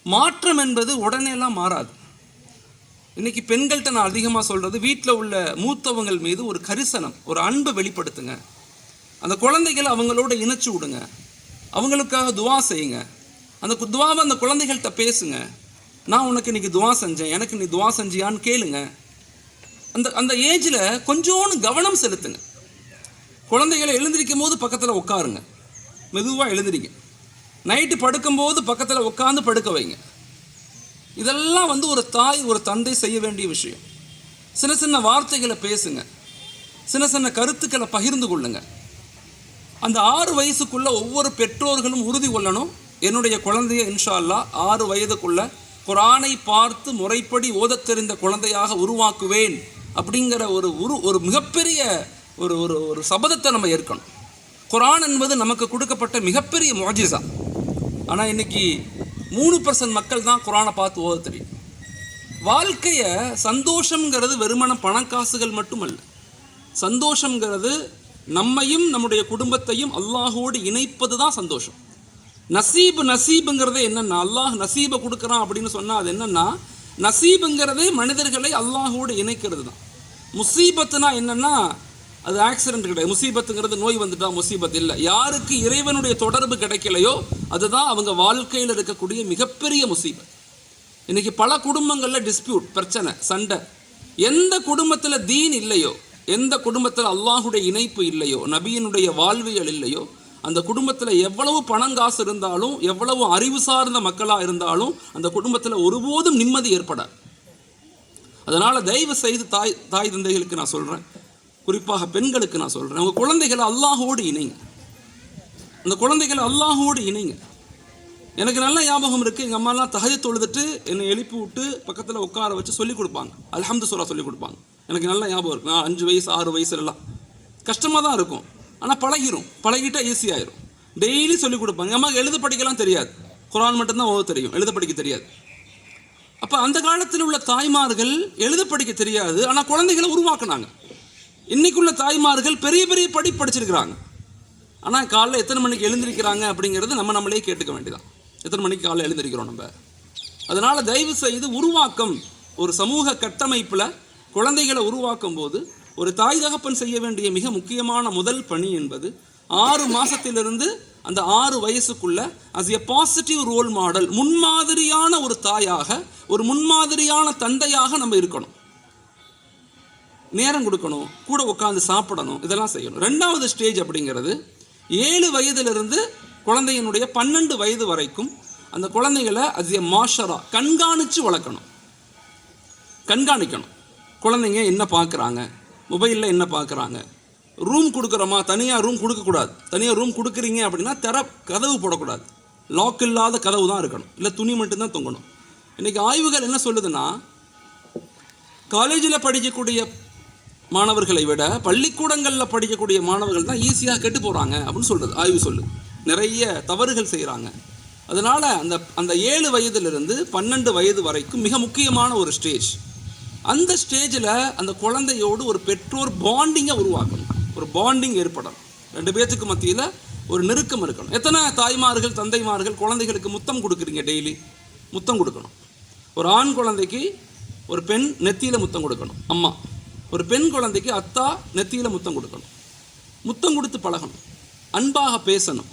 மாற்றம் என்பது உடனேலாம் மாறாது. இன்றைக்கி பெண்கள்கிட்ட நான் அதிகமாக சொல்கிறது, வீட்டில் உள்ள மூத்தவங்கள் மீது ஒரு கரிசனம், ஒரு அன்பை வெளிப்படுத்துங்க. அந்த குழந்தைகளை அவங்களோட இணைச்சி விடுங்க. அவங்களுக்காக துவா செய்யுங்க. அந்த துவாவை அந்த குழந்தைகள்கிட்ட பேசுங்க. நான் உனக்கு இன்றைக்கி துவா செஞ்சேன், எனக்கு நீ துவா செஞ்சியான்னு கேளுங்க. அந்த அந்த ஏஜில் கொஞ்சோன்னு கவனம் செலுத்துங்க. குழந்தைகளை எழுந்திருக்கும் போது பக்கத்தில் உட்காருங்க, மெதுவாக எழுந்திரிங்க. நைட்டு படுக்கும்போது பக்கத்தில் உட்காந்து படுக்க வைங்க. இதெல்லாம் ஒரு தாய் ஒரு தந்தை செய்ய வேண்டிய விஷயம். சின்ன சின்ன வார்த்தைகளை பேசுங்க, சின்ன சின்ன கருத்துக்களை பகிர்ந்து கொள்ளுங்க. அந்த 6 வயசுக்குள்ள ஒவ்வொரு பெற்றோர்களும் உறுதி கொள்ளணும், என்னுடைய குழந்தைய இன்ஷா அல்லாஹ் 6 வயதுக்குள்ள குர்ஆனை பார்த்து முறைப்படி ஓதத் தெரிந்த குழந்தையாக உருவாக்குவேன் அப்படிங்கிற ஒரு மிகப்பெரிய ஒரு ஒரு ஒரு சபதத்தை நம்ம ஏற்கணும். குர்ஆன் என்பது நமக்கு கொடுக்கப்பட்ட மிகப்பெரிய முஅஜிஸா. ஆனால் இன்னைக்கு 3% மக்கள் தான் குர்ஆனை பார்த்து ஓத தெரியும். வாழ்க்கையை சந்தோஷங்கிறது வெறுமன பணக்காசுகள் மட்டுமல்ல. சந்தோஷங்கிறது நம்மையும் நம்முடைய குடும்பத்தையும் அல்லாஹோடு இணைப்பது தான் சந்தோஷம். நசீபுங்கிறதே என்னென்னா, அல்லாஹ் நசீபை கொடுக்குறான் அப்படின்னு சொன்னால் அது என்னென்னா, நசீபுங்கிறதே மனிதர்களை அல்லாஹோடு இணைக்கிறது தான். முசீபத்துனா என்னென்னா, அது ஆக்சிடென்ட் கிடையாது. முசீபத்துங்கிறது நோய் வந்துட்டா முசீபத் இல்லை. யாருக்கு இறைவனுடைய தொடர்பு கிடைக்கலையோ அதுதான் அவங்க வாழ்க்கையில் இருக்கக்கூடிய மிகப்பெரிய முசீபத். இன்றைக்கி பல குடும்பங்களில் டிஸ்பியூட், பிரச்சனை, சண்டை. எந்த குடும்பத்தில் தீன் இல்லையோ, எந்த குடும்பத்தில் அல்லாஹுடைய இணைப்பு இல்லையோ, நபியினுடைய வாழ்வியல் இல்லையோ, அந்த குடும்பத்தில் எவ்வளவு பணங்காசு இருந்தாலும், எவ்வளவு அறிவு சார்ந்த மக்களாக இருந்தாலும் அந்த குடும்பத்தில் ஒருபோதும் நிம்மதி ஏற்படாது. அதனால் தயவு செய்து தாய் தந்தைகளுக்கு நான் சொல்கிறேன், குறிப்பாக பெண்களுக்கு நான் சொல்கிறேன், உங்கள் குழந்தைகளை அல்லாஹோடு இணைங்க. அந்த குழந்தைகளை அல்லாஹோடு இணைங்க. எனக்கு நல்ல ஞாபகம் இருக்குது, எங்கள் அம்மாலாம் தஹஜ்ஜுத் தொழுதுட்டு என்னை எழுப்பி விட்டு பக்கத்தில் உட்கார வச்சு சொல்லிக் கொடுப்பாங்க, அல்ஹம்து சூரா சொல்லிக் கொடுப்பாங்க. எனக்கு நல்ல ஞாபகம் இருக்குது. நான் 5 வயசு 6 வயசுலலாம் கஷ்டமாக தான் இருக்கும், ஆனால் பழகிட்டால் ஈஸியாகிடும். டெய்லி சொல்லிக் கொடுப்பாங்க. எங்கள் அம்மாவுக்கு எழுத படிக்கலாம் தெரியாது, குர்ஆன் மட்டும்தான் ஓத தெரியும், எழுத படிக்க தெரியாது. அப்போ அந்த காலத்தில் உள்ள தாய்மார்கள் எழுத படிக்க தெரியாது, ஆனால் குழந்தைகளை உருவாக்குனாங்க. இன்றைக்குள்ள தாய்மார்கள் பெரிய பெரிய படிச்சிருக்கிறாங்க, ஆனால் காலைல எத்தனை மணிக்கு எழுந்திருக்கிறாங்க அப்படிங்கிறது நம்மளே கேட்டுக்க வேண்டியதான். எத்தனை மணிக்கு காலைல எழுந்திருக்கிறோம் நம்ம. அதனால் தயவு செய்து உருவாக்கம், ஒரு சமூக கட்டமைப்பில் குழந்தைகளை உருவாக்கும் போது ஒரு தாய் தகப்பன் செய்ய வேண்டிய மிக முக்கியமான முதல் பணி என்பது 6 மாதத்திலிருந்து அந்த 6 வயசுக்குள்ள as a positive role model, முன்மாதிரியான ஒரு தாயாக, ஒரு முன்மாதிரியான தந்தையாக நம்ம இருக்கணும். நேரம் கொடுக்கணும், கூட உட்காந்து சாப்பிடணும், இதெல்லாம் செய்யணும். 2வது ஸ்டேஜ் அப்படிங்கிறது 7 வயதிலிருந்து குழந்தையினுடைய 12 வயது வரைக்கும் அந்த குழந்தைகளை அஸ் எ மாஷரா கண்காணித்து வளர்க்கணும். கண்காணிக்கணும். குழந்தைங்க என்ன பார்க்குறாங்க, மொபைலில் என்ன பார்க்குறாங்க, ரூம் கொடுக்குறோமா, தனியாக ரூம் கொடுக்கக்கூடாது. தனியாக ரூம் கொடுக்குறீங்க அப்படின்னா கதவு போடக்கூடாது, லாக் இல்லாத கதவு தான் இருக்கணும், இல்லை துணி மட்டும்தான் தொங்கணும். இன்றைக்கி ஆய்வுகள் என்ன சொல்லுதுன்னா, காலேஜில் படிக்கக்கூடிய மாணவர்களை விட பள்ளிக்கூடங்களில் படிக்கக்கூடிய மாணவர்கள் தான் ஈஸியாக கெட்டு போகிறாங்க அப்படின்னு சொல்கிறது ஆய்வு சொல்லுது. நிறைய தவறுகள் செய்கிறாங்க. அதனால் அந்த 7 வயதிலிருந்து 12 வயது வரைக்கும் மிக முக்கியமான ஒரு ஸ்டேஜ். அந்த ஸ்டேஜில் அந்த குழந்தையோடு ஒரு பெற்றோர் பாண்டிங்கை உருவாக்கணும், ஒரு பாண்டிங் ஏற்படணும். 2 பேர்த்துக்கு மத்தியில் ஒரு நெருக்கம் இருக்கணும். எத்தனை தாய்மார்கள் தந்தைமார்கள் குழந்தைகளுக்கு முத்தம் கொடுக்குறீங்க? டெய்லி முத்தம் கொடுக்கணும். ஒரு ஆண் குழந்தைக்கு ஒரு பெண் நெத்தியில் முத்தம் கொடுக்கணும் அம்மா, ஒரு பெண் குழந்தைக்கு அத்தா நெத்தியில் முத்தம் கொடுக்கணும். முத்தம் கொடுத்து பழகணும், அன்பாக பேசணும்.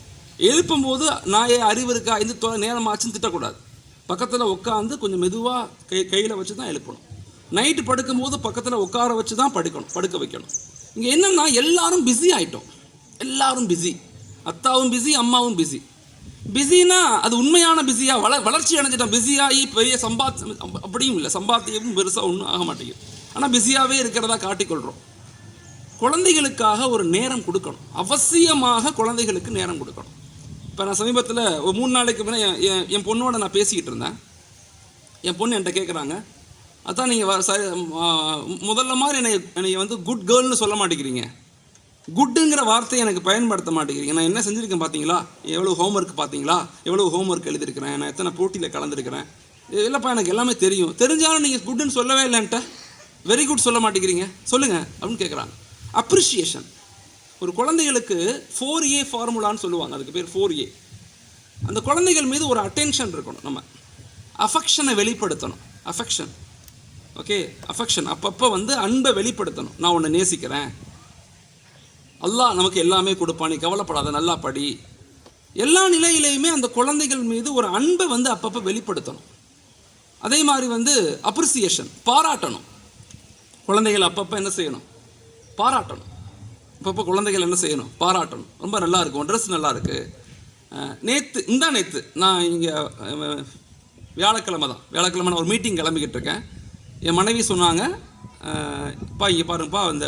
எழுப்பும்போது நான் அறிவு இருக்கா, இந்த நேரமாச்சுன்னு திட்டக்கூடாது. பக்கத்தில் உட்காந்து கொஞ்சம் மெதுவாக கையில் வச்சு தான் எழுப்பணும். நைட்டு படுக்கும்போது பக்கத்தில் உட்கார வச்சு தான் படுக்க வைக்கணும். இங்கே என்னென்னா எல்லாரும் பிஸி ஆகிட்டோம், எல்லாரும் பிஸி, அத்தாவும் பிஸி, அம்மாவும் பிஸி. பிஸினா அது உண்மையான பிஸியாக வளர்ச்சி அடைஞ்சிட்டோம். பிஸியாகி பெரிய அப்படியும் இல்லை, சம்பாத்தியமும் பெருசாக ஒன்றும் ஆக மாட்டேங்குது, ஆனால் பிஸியாகவே இருக்கிறதா காட்டிக்கொள்கிறோம். குழந்தைகளுக்காக ஒரு நேரம் கொடுக்கணும், அவசியமாக குழந்தைகளுக்கு நேரம் கொடுக்கணும். இப்போ நான் சமீபத்தில் ஒரு 3 நாளைக்கு முன்னே என் பொண்ணோட நான் பேசிக்கிட்டு இருந்தேன். என் பொண்ணு என்கிட்ட கேட்குறாங்க, அதான் நீங்கள் முதல்ல மாதிரி என்னை குட் கேர்ள்னு சொல்ல மாட்டேங்கிறீங்க, குட்டுங்கிற வார்த்தையை எனக்கு பயன்படுத்த மாட்டேங்கிறீங்க. நான் என்ன செஞ்சுருக்கேன் பார்த்தீங்களா, எவ்வளோ ஹோம்ஒர்க் பார்த்தீங்களா, எவ்வளோ ஹோம்ஒர்க் எழுதியிருக்கிறேன், நான் எத்தனை போட்டியில் கலந்துருக்கிறேன், இல்லைப்பா எனக்கு எல்லாமே தெரியும், தெரிஞ்சாலும் நீங்கள் குட்டுன்னு சொல்லவே இல்லைன்ட்ட, வெரி குட் சொல்ல மாட்டேங்கிறீங்க, சொல்லுங்கள் அப்படின்னு கேட்குறாங்க. அப்ரிஷியேஷன். ஒரு குழந்தைகளுக்கு 4A ஃபார்முலான்னு சொல்லுவாங்க, அதுக்கு பேர் 4A. அந்த குழந்தைகள் மீது ஒரு அட்டென்ஷன் இருக்கணும். நம்ம அஃபெக்ஷனை வெளிப்படுத்தணும். Affection, okay, affection. அப்பப்போ வந்து அன்பை வெளிப்படுத்தணும். நான் உன்னை நேசிக்கிறேன், அல்லாஹ் நமக்கு எல்லாமே கொடுப்பான், நீ கவலைப்படாத, நல்லா படி. எல்லா நிலையிலையுமே அந்த குழந்தைகள் மீது ஒரு அன்பை வந்து அப்பப்போ வெளிப்படுத்தணும். அதே மாதிரி வந்து அப்ரிசியேஷன், பாராட்டணும். குழந்தைகள் அப்பப்போ என்ன செய்யணும்? பாராட்டணும். அப்பப்போ குழந்தைகள் என்ன செய்யணும்? பாராட்டணும். ரொம்ப நல்லா இருக்கும், உன் ட்ரெஸ் நல்லா இருக்குது. நேற்று நான் இங்கே வியாழக்கிழமை நான் ஒரு மீட்டிங் கிளம்பிக்கிட்டு இருக்கேன். என் மனைவி சொன்னாங்க, இப்போ இங்கே பாருங்கப்பா, இந்த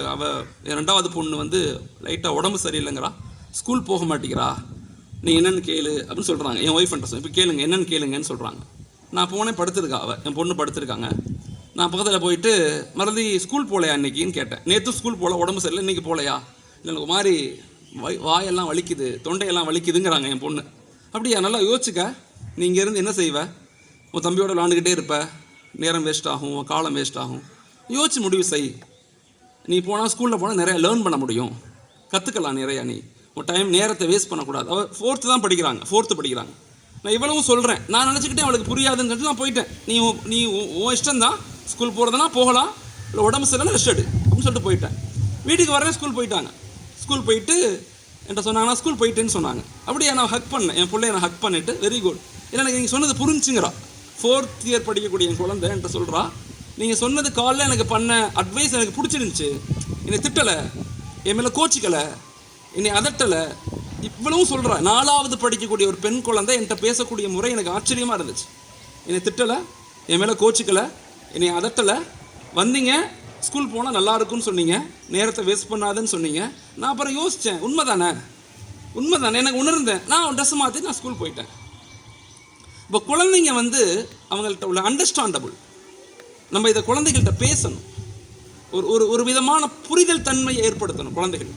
என் 2வது பொண்ணு வந்து லைட்டாக உடம்பு சரியில்லைங்கிறா, ஸ்கூல் போக மாட்டேங்கிறா, நீ என்னென்னு கேளு அப்படின்னு சொல்கிறாங்க. என் ஒய்ஃப் என்கிட்ட இப்போ கேளுங்க, என்னென்னு கேளுங்கன்னு சொல்கிறாங்க. நான் போனேன், படுத்துருக்கா என் பொண்ணு படுத்துருக்காங்க. நான் பக்கத்தில் போயிட்டு மறுபடி ஸ்கூல் போகலையா இன்றைக்கின்னு கேட்டேன். நேற்று ஸ்கூல் போகல, உடம்பு சரியில்லை, இன்றைக்கி போகலையா? இல்லை எனக்கு மாதிரி வாயெல்லாம் வலிக்குது, தொண்டையெல்லாம் வலிக்குதுங்கிறாங்க என் பொண்ணு. அப்படியா? நல்லா யோசிச்சுக்க, நீ இங்கேருந்து என்ன செய்வ? உன் தம்பியோட விளாண்டுக்கிட்டே இருப்ப, நேரம் வேஸ்ட் ஆகும், காலம் வேஸ்ட் ஆகும். யோசிச்சு முடிவு செய். நீ போனால் ஸ்கூலில் போனால் நிறையா லேர்ன் பண்ண முடியும், கற்றுக்கலாம் நிறையா. நீ உன் டைம் நேரத்தை வேஸ்ட் பண்ணக்கூடாது. அவள் 4th தான் படிக்கிறாங்க, 4th படிக்கிறாங்க. நான் இவ்வளவும் சொல்கிறேன், நான் நினச்சிக்கிட்டே அவளுக்கு புரியாதுன்னு சொல்லிட்டு நான் போயிட்டேன். நீ உன் இஷ்டம்தான், ஸ்கூல் போகிறதுனா போகலாம், இல்லை உடம்பு சரியில்லை ரெஸ்ட் எடு அப்படின்னு சொல்லிட்டு போயிட்டேன். வீட்டுக்கு வரேன், ஸ்கூல் போயிட்டாங்க. ஸ்கூல் போயிட்டு என்கிட்ட சொன்னாங்க, நான் ஸ்கூல் போயிட்டேன்னு சொன்னாங்க. அப்படியே நான் ஹக் பண்ணேன், என் பிள்ளைய நான் ஹக் பண்ணிவிட்டு, வெரி குட், இல்லை எனக்கு நீங்கள் சொன்னது புரிஞ்சுங்கிறா. 4th இயர் படிக்கக்கூடிய என் குழந்தை என்கிட்ட சொல்கிறா, நீங்கள் சொன்னது காலைல எனக்கு பண்ண அட்வைஸ் எனக்கு பிடிச்சிருந்துச்சு, என்னை திட்டலை, என் மேலே கோச்சிக்கலை, என்னை அதட்டலை, இவ்வளவும் சொல்கிறா. 4வது படிக்கக்கூடிய ஒரு பெண் குழந்தை என்கிட்ட பேசக்கூடிய முறை எனக்கு ஆச்சரியமாக இருந்துச்சு. என்னை திட்டலை, என் மேலே கோச்சிக்கலை, என்னை அதட்டலை, வந்தீங்க ஸ்கூல் போனால் நல்லா இருக்குன்னு சொன்னீங்க, நேரத்தை வேஸ்ட் பண்ணாதுன்னு சொன்னீங்க. நான் அப்புறம் யோசித்தேன், உண்மை தானே எனக்கு உணர்ந்தேன். நான் ட்ரெஸ் மாற்றி நான் ஸ்கூல் போயிட்டேன். இப்போ குழந்தைங்க வந்து அவங்கள்ட்ட உள்ள அண்டர்ஸ்டாண்டபிள், நம்ம இதை குழந்தைகள்கிட்ட பேசணும். ஒரு விதமான புரிதல் தன்மையை ஏற்படுத்தணும். குழந்தைகள்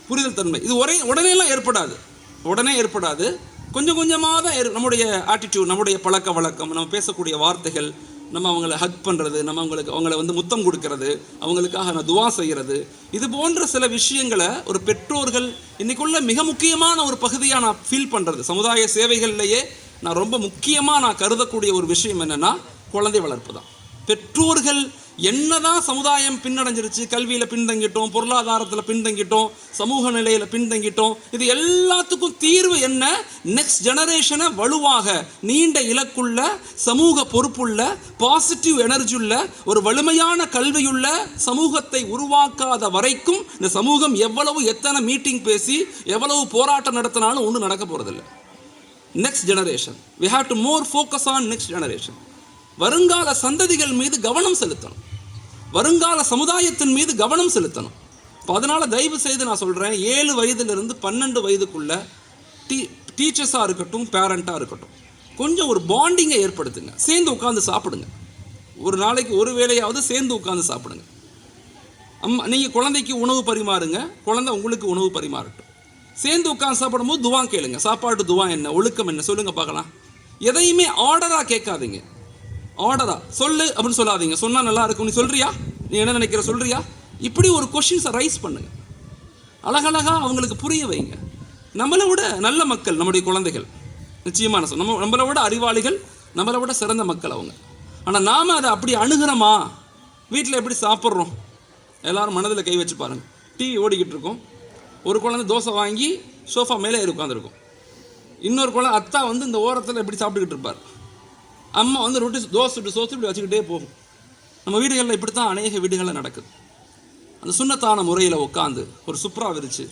புரிதல் தன்மை இது உடனே ஏற்படாது. கொஞ்சம் கொஞ்சமாக தான் நம்முடைய ஆட்டிடியூட், நம்முடைய பழக்க வழக்கம், நம்ம பேசக்கூடிய வார்த்தைகள், நம்ம அவங்கள ஹக் பண்ணுறது, நம்ம அவங்கள வந்து முத்தம் கொடுக்கறது, அவங்களுக்காக நான் துவா செய்கிறது, இது போன்ற சில விஷயங்களை ஒரு பெற்றோர்கள் இன்றைக்குள்ள மிக முக்கியமான ஒரு பகுதியாக நான் ஃபீல் பண்ணுறது. சமுதாய சேவைகள்லேயே நான் ரொம்ப முக்கியமாக நான் கருதக்கூடிய ஒரு விஷயம் என்னென்னா குழந்தை வளர்ப்பு தான். பெற்றோர்கள் என்னதான் சமுதாயம் பின்னடைஞ்சிருச்சு, கல்வியில் பின்தங்கிட்டோம், பொருளாதாரத்தில் பின்தங்கிட்டோம், சமூக நிலையில் பின்தங்கிட்டோம், இது எல்லாத்துக்கும் தீர்வு என்ன? நெக்ஸ்ட் ஜெனரேஷனை வலுவாக, நீண்ட இலக்குள்ள, சமூக பொறுப்புள்ள, பாசிட்டிவ் எனர்ஜி உள்ள, ஒரு வலிமையான கல்வியுள்ள சமூகத்தை உருவாக்காத வரைக்கும் இந்த சமூகம் எத்தனை மீட்டிங் பேசி எவ்வளவு போராட்டம் நடத்தினாலும் ஒன்றும் நடக்க போகிறதில்லை. Next generation, we have to more focus on next generation. வருங்கால சந்ததிகள் மீது கவனம் செலுத்தணும், வருங்கால சமுதாயத்தின் மீது கவனம் செலுத்தணும். இப்போ அதனால் தயவு செய்து நான் சொல்கிறேன், 7 வயதிலிருந்து 12 வயதுக்குள்ள டீச்சர்ஸாக இருக்கட்டும், பேரண்ட்டாக இருக்கட்டும், கொஞ்சம் ஒரு பாண்டிங்கை ஏற்படுத்துங்க. சேர்ந்து உட்காந்து சாப்பிடுங்க. ஒரு நாளைக்கு ஒரு வேளையாவது சேர்ந்து உட்காந்து சாப்பிடுங்க. நீங்கள் குழந்தைக்கு உணவு பரிமாறுங்க, குழந்தை உங்களுக்கு உணவு பரிமாறட்டும். சேர்ந்து உட்காந்து சாப்பிடும்போது துவா கேளுங்க. சாப்பாட்டு துவா என்ன, ஒழுக்கம் என்ன சொல்லுங்கள் பார்க்கலாம். எதையுமே ஆர்டராக கேட்காதீங்க. ஆர்டரா சொல்லு அப்படின்னு சொல்லாதீங்க. சொன்னால் நல்லா இருக்கும், நீ சொல்கிறியா, நீ என்ன நினைக்கிற சொல்கிறியா, இப்படி ஒரு கொஷின்ஸை ரைஸ் பண்ணுங்க. அழகழகாக அவங்களுக்கு புரிய வைங்க. நம்மளை விட நல்ல மக்கள் நம்முடைய குழந்தைகள், நிச்சயமான நம்மளை விட அறிவாளிகள், நம்மளை விட சிறந்த மக்கள் அவங்க. ஆனால் நாம் அதை அப்படி அணுகிறோமா? வீட்டில் எப்படி சாப்பிட்றோம்? எல்லோரும் மனதில் கை வச்சு பாருங்கள். டிவி ஓடிக்கிட்டு இருக்கோம், ஒரு குழந்தை தோசை வாங்கி சோஃபா மேலே ஏறி உட்காந்துருக்கும், இன்னொரு குழந்தை அத்தா வந்து இந்த ஓரத்தில் எப்படி சாப்பிட்டுக்கிட்டு இருப்பார், அம்மா வந்து ரொட்டி தோசை இப்படி வச்சுக்கிட்டே போகும். நம்ம வீடுகளில் இப்படி தான் அநேக வீடுகளில் நடக்குது. அந்த சுண்ணத்தான முறையில் உட்காந்து ஒரு சுப்ரா விரிச்சு,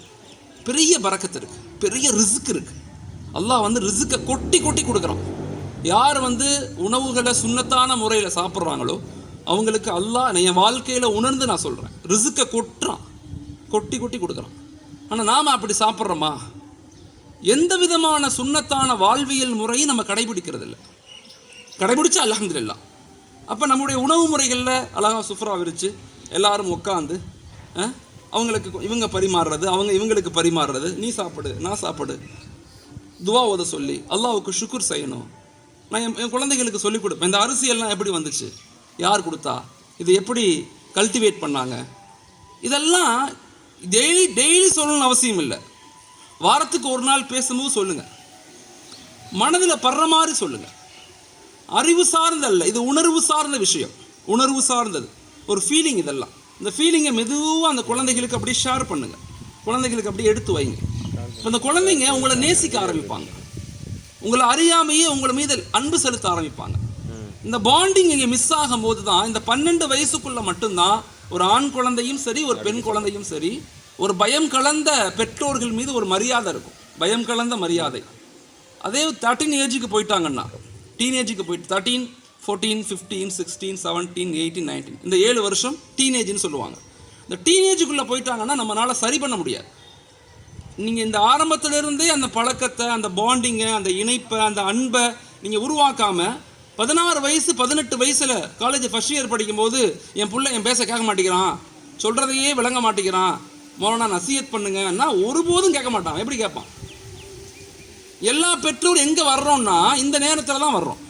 பெரிய பரக்கத்து இருக்குது, பெரிய ரிஸ்க் இருக்குது. அல்லாஹ் வந்து ரிஸ்க்கை கொட்டி கொட்டி கொடுக்குறான். யார் வந்து உணவுகளை சுண்ணத்தான முறையில் சாப்பிட்றாங்களோ அவங்களுக்கு அல்லாஹ் என் வாழ்க்கையில் உணர்ந்து நான் சொல்கிறேன், ரிஸ்க்கை கொட்டி கொட்டி கொடுக்குறான். ஆனால் நாம் அப்படி சாப்பிட்றோமா? எந்த விதமான சுண்ணத்தான வாழ்வியல் முறையும் நம்ம கடைபிடிக்கிறது இல்லை. கடைபிடிச்சா அல்ஹம்துலில்லாஹ். அப்போ நம்முடைய உணவு முறைகளில் அழகாக சுஃப்ரா விரித்து எல்லாரும் உட்காந்து அவங்களுக்கு இவங்க பரிமாறுறது, அவங்க இவங்களுக்கு பரிமாறுறது, நீ சாப்பிடு நான் சாப்பிடு, துவா ஓத சொல்லி அல்லாஹ்வுக்கு ஷுக்குர் செய்யணும். நான் என் குழந்தைகளுக்கு சொல்லிக் கொடுப்பேன், இந்த அரிசியெல்லாம் எப்படி வந்துச்சு, யார் கொடுத்தா, இது எப்படி கல்டிவேட் பண்ணாங்க, இதெல்லாம் டெய்லி சொல்லணும்னு அவசியம் இல்லை. வாரத்துக்கு ஒரு நாள் பேசும்போது சொல்லுங்கள், மனதில் படுற மாதிரி சொல்லுங்கள். அறிவு சார்ந்த அல்ல, இது உணர்வு சார்ந்த விஷயம், உணர்வு சார்ந்தது, ஒரு ஃபீலிங். இதெல்லாம் இந்த ஃபீலிங்கை மெதுவாக அந்த குழந்தைகளுக்கு அப்படியே ஷேர் பண்ணுங்க, குழந்தைகளுக்கு அப்படியே எடுத்து வைங்க. இப்போ அந்த குழந்தைங்க உங்களை நேசிக்க ஆரம்பிப்பாங்க, உங்களை அறியாமையே உங்களை மீது அன்பு செலுத்த ஆரம்பிப்பாங்க. இந்த பாண்டிங் இங்கே மிஸ் ஆகும் போது தான் இந்த 12 வயசுக்குள்ள மட்டும்தான் ஒரு ஆண் குழந்தையும் சரி ஒரு பெண் குழந்தையும் சரி ஒரு பயம் கலந்த பெற்றோர்கள் மீது ஒரு மரியாதை இருக்கும், பயம் கலந்த மரியாதை. அதே 13 ஏஜுக்கு போயிட்டாங்கன்னா, டீனேஜுக்கு போயிட்டு 13, 14, 15, 16, 17, 18, 19 இந்த 7 வருஷம் டீனேஜ்னு சொல்லுவாங்க. இந்த டீனேஜுக்குள்ளே போயிட்டாங்கன்னா நம்மளால சரி பண்ண முடியாது. நீங்கள் இந்த ஆரம்பத்திலிருந்தே அந்த பழக்கத்தை, அந்த பாண்டிங்கை, அந்த இணைப்பை, அந்த அன்பை நீங்கள் உருவாக்காமல் 16 வயசு 18 வயசில் காலேஜ் ஃபஸ்ட் இயர் படிக்கும்போது என் பிள்ளை என் பேச கேட்க மாட்டேங்கிறான், சொல்கிறதையே விளங்க மாட்டேங்கிறான், மோனா நசியத் பண்ணுங்கன்னா ஒருபோதும் கேட்க மாட்டான். எப்படி கேட்பான்? எல்லா பெற்றோரும் எங்கே வர்றோம்னா இந்த நேரத்தில் தான் வர்றோம்.